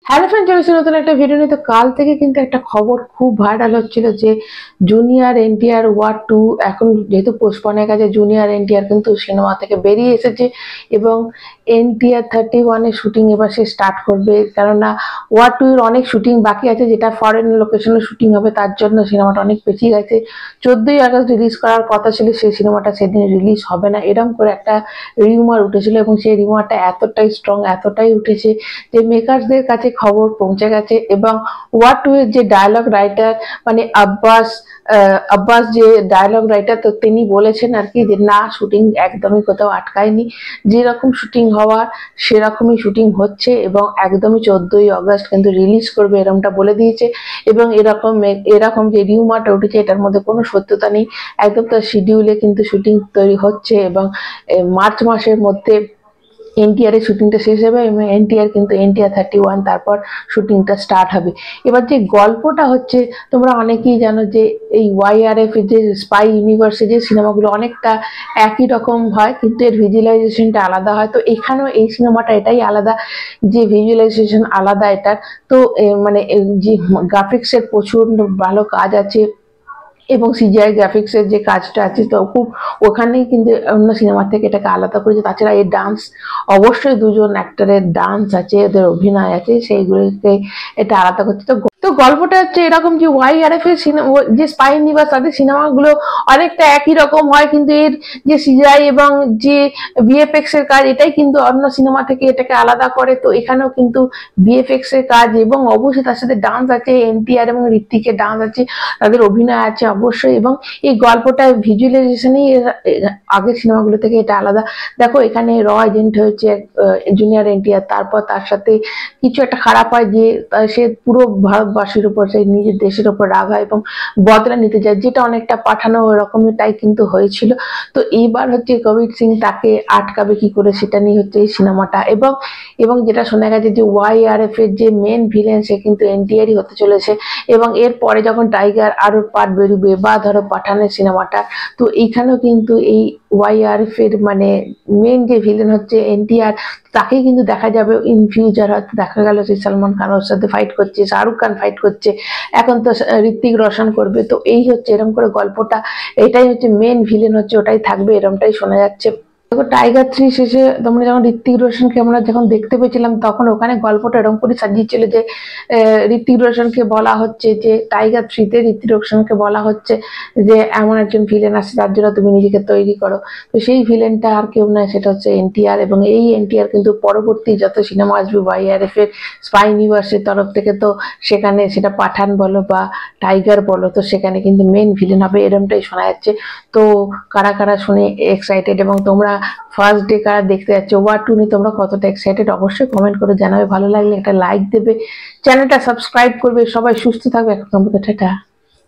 Hello friend, চলেছি নতুন একটা ভিডিও নিয়ে। তো কাল থেকে কিন্তু একটা খবর খুব ভাইরাল হচ্ছিল যে জুনিয়র এনটিআর ওয়ার 2 এখন যেহেতু পোস্টপনের কাছে জুনিয়র এনটিআর কিন্তু সিনেমা থেকে বেরিয়ে এসেছে এবং এনটিআর 31 এর শুটিং এবার সে স্টার্ট করবে। কেননা ওয়ার 2 এর অনেক শুটিং বাকি আছে, যেটা ফরেন লোকেশনে শুটিং হবে, তার জন্য সিনেমাটা অনেক পেছিয়ে গেছে। 14ই আগস্ট রিলিজ করার কথা ছিল, সেই সিনেমাটা সেদিন রিলিজ হবে না, এরকম করে একটা রিউমার উঠেছিল এবং সেই রিউমারটা এতটাই স্ট্রং, এতটাই উঠেছে যে মেকারসদের কাছে খবর পৌঁছে গেছে। এবং ওয়ার 2 এর যে ডায়লগ রাইটার মানে আব্বাস যে ডায়লগ রাইটার, তো তিনি বলেছেন আর কি যে না, শুটিং একদমই কোথাও আটকায়নি, যেরকম শুটিং হওয়ার সেরকমই শুটিং হচ্ছে এবং একদমই 14ই আগস্ট কিন্তু রিলিজ করবে, এরকমটা বলে দিয়েছে। এবং এরকম যে রিউমারটা উঠেছে এটার মধ্যে কোনো সত্যতা নেই, একদম তার শিডিউলে কিন্তু শুটিং তৈরি হচ্ছে এবং মার্চ মাসের মধ্যে এনটিআর এর শুটিংটা শেষ হবে এবং এনটিআর কিন্তু এনটিআর 31 তারপর শুটিংটা স্টার্ট হবে। এবার যে গল্পটা হচ্ছে, তোমরা অনেকেই জানো যে এই ওয়াইআরএফ এর যে স্পাই ইউনিভার্সে যে সিনেমাগুলো অনেকটা একই রকম হয়, কিন্তু এর ভিজুয়ালাইজেশনটা আলাদা হয়। তো এখানেও এই সিনেমাটা এটাই আলাদা যে ভিজুয়ালাইজেশন আলাদা এটার। তো মানে যে গ্রাফিক্সের প্রচুর ভালো কাজ আছে এবং সিজিআই গ্রাফিক্সের যে কাজটা আছে, তো খুব ওখানেই কিন্তু অন্য সিনেমার থেকে এটাকে আলাদা করেছে। তাছাড়া এই ডান্স, অবশ্যই দুজন অ্যাক্টরের ডান্স আছে, এদের অভিনয় আছে, সেইগুলোকে এটা আলাদা করছে। তো গল্পটা হচ্ছে এরকম যে ওয়াইআরএফ এর যে স্পাই ইউনিভার্স, তাদের সিনেমাগুলো অনেকটা একই রকম হয়, কিন্তু এর যে সিজিআই এবং যে ভিএফএক্স এর কাজ, এটাই কিন্তু অন্য সিনেমা থেকে এটাকে আলাদা করে। তো এখানেও কিন্তু ভিএফএক্স এর কাজ এবং অবশ্যই তার সাথে ডান্স আছে, এনটিআর এবং ঋত্বিকের ডান্স আছে, তাদের অভিনয় আছে অবশ্যই। এবং এই গল্পটা ভিজুয়ালাইজেশনই আগের সিনেমাগুলো থেকে এটা আলাদা। দেখো, এখানে র এজেন্ট হয়েছে জুনিয়র এনটিআর, তারপর তার সাথে কিছু একটা খারাপ হয় যে সে পুরো ভারতবাসীর উপর, সেই নিজের দেশের উপর রাগ হয় এবং বদলা নিতে যায়, যেটা অনেকটা পাঠানো ওরকমই তাই কিন্তু হয়েছিল। তো এইবার হচ্ছে কবির সিং তাকে আটকাবে কি করে, সেটা নিয়ে হচ্ছে এই সিনেমাটা। এবং যেটা শোনা গেছে যে ওয়াইআরএফ এর যে মেন ভিলেন সে কিন্তু এনটিআরই হতে চলেছে। এবং এরপরে যখন টাইগার আরো পার্ট বেরোবে বা ধরো পাঠানের সিনেমাটা, তো এইখানেও কিন্তু এই ওয়াইআরএফ এর মানে মেন যে ভিলেন হচ্ছে এনটিআর, তাকেই কিন্তু দেখা যাবে ইন ফিউচার। হয়তো দেখা গেল যে সালমান খান ওর সাথে ফাইট করছে, শাহরুখ খান ফাইট করছে, এখন তো ঋত্বিক রোশন করবে। তো এই হচ্ছে এরকম করে গল্পটা, এটাই হচ্ছে মেন ভিলেন হচ্ছে, ওটাই থাকবে, এরকমটাই শোনা যাচ্ছে। দেখো, টাইগার 3 শেষে তোমরা যখন ঋত্বিক রোশনকে আমরা যখন দেখতে পেয়েছিলাম, তখন ওখানে গল্পটা এরকম করে সাজিয়েছিল যে ঋত্বিক রোশনকে বলা হচ্ছে যে টাইগার 3-তে ঋত্বিক রোশনকে বলা হচ্ছে যে এমন একজন ভিলেন আছে, তার জন্য তুমি নিজেকে তৈরি করো। তো সেই ভিলেনটা আর কেউ নয়, সেটা হচ্ছে এনটিআর। এবং এই এনটিআর কিন্তু পরবর্তী যত সিনেমা আসবে ওয়াইআরএফ এর স্পাই ইউনিভার্সের তরফ থেকে, তো সেখানে সেটা পাঠান বলো বা টাইগার বলো, তো সেখানে কিন্তু মেন ভিলেন হবে, এরমটাই শোনা যাচ্ছে। তো কারা কারা শুনে এক্সাইটেড এবং তোমরা ফার্স্ট ডে কারা দেখতে যাচ্ছে ওয়ার 2 নিয়ে, তোমরা কতটা এক্সাইটেড অবশ্যই কমেন্ট করে জানাবে। ভালো লাগলে একটা লাইক দেবে, চ্যানেলটা সাবস্ক্রাইব করবে। সবাই সুস্থ থাকবে, এখন টাটা।